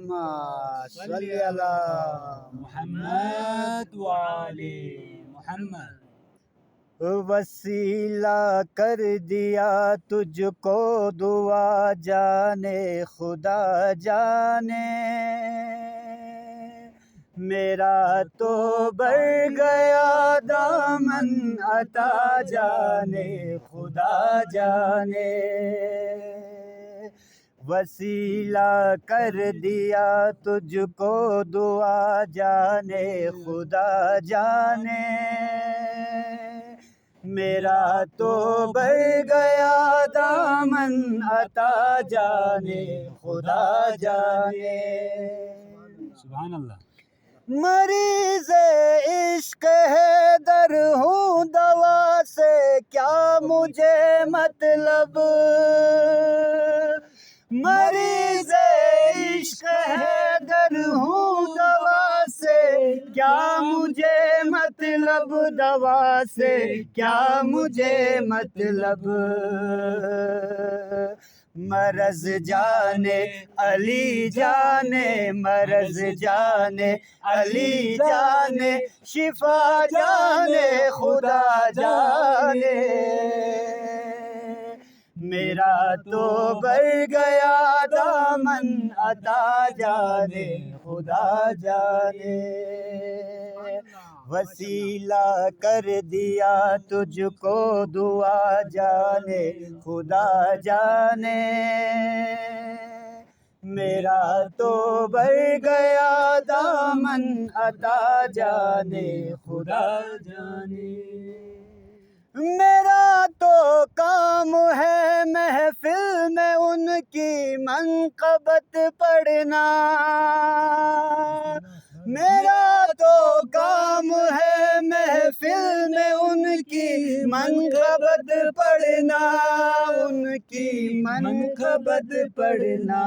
صلی اللہ محمد وعلی محمد۔ وسیلہ کر دیا تجھ کو دعا جانے خدا جانے، میرا تو بڑھ گیا دامن عطا جانے خدا جانے۔ وسیلہ کر دیا تجھ کو دعا جانے خدا جانے، میرا تو بڑھ گیا دامن عطا جانے خدا جانے۔ سبحان اللہ۔ مریض عشق ہے در ہوں دوا سے کیا مجھے مطلب، مریض عشق ہے در ہوں دوا سے کیا مجھے مطلب، دوا سے کیا مجھے مطلب۔ مرض جانے علی جانے، مرض جانے علی جانے، شفا جانے خدا جانے، میرا تو بڑھ گیا دامن عطا جانے خدا جانے۔ وسیلہ کر دیا تجھ کو دعا جانے خدا جانے، میرا تو بڑھ گیا دامن عطا جانے خدا جانے۔ میرا تو کام ہے محفل میں ان کی منقبت پڑھنا، میرا تو کام ہے محفل میں ان کی منقبت پڑھنا، ان کی منقبت پڑھنا۔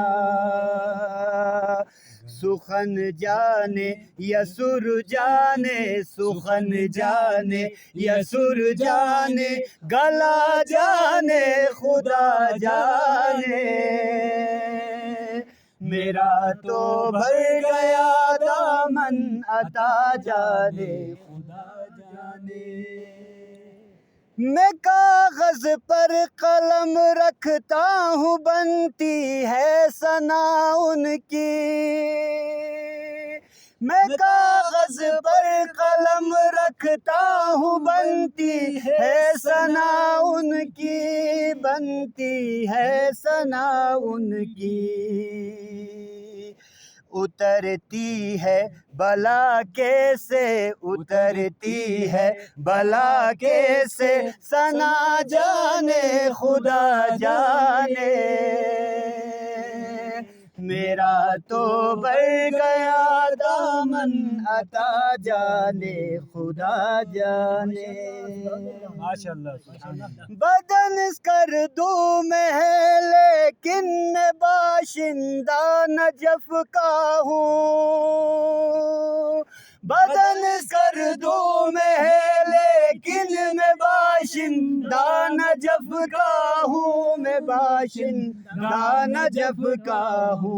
سخن جانے یا سر جانے، سخن جانے یا سر جانے، گلا جانے خدا جانے، میرا تو بھر گیا دامن عطا جانے خدا جانے۔ میں کاغذ پر قلم رکھتا ہوں بنتی ہے ثنا ان کی، میں کاغذ پر قلم رکھتا ہوں بنتی ہے ثنا ان کی، بنتی ہے ثنا ان کی۔ اترتی ہے بلا کیسے، اترتی ہے بلا کیسے، ثنا جانے خدا جانے، میرا تو بڑھ گیا دامن عطا جانے خدا جانے۔ ماشاءاللہ۔ بدن اسکردو میں ہے لیکن میں باشندہ نجف کا ہوں، بدن اسکردو میں ہے لیکن میں باشندہ نجف کا ہوں، میں باشندہ نجف کا ہوں۔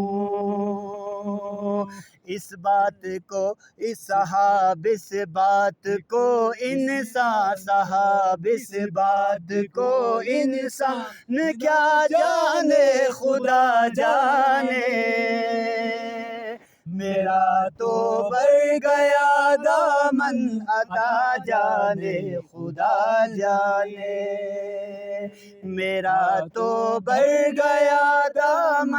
اس بات کو اس صحاب، اس بات کو انسان صحاب، اس بات کو انسان کیا جانے خدا جانے، میرا تو بڑھ گیا دامن عطا جانے خدا جانے، میرا تو بڑھ گیا دامن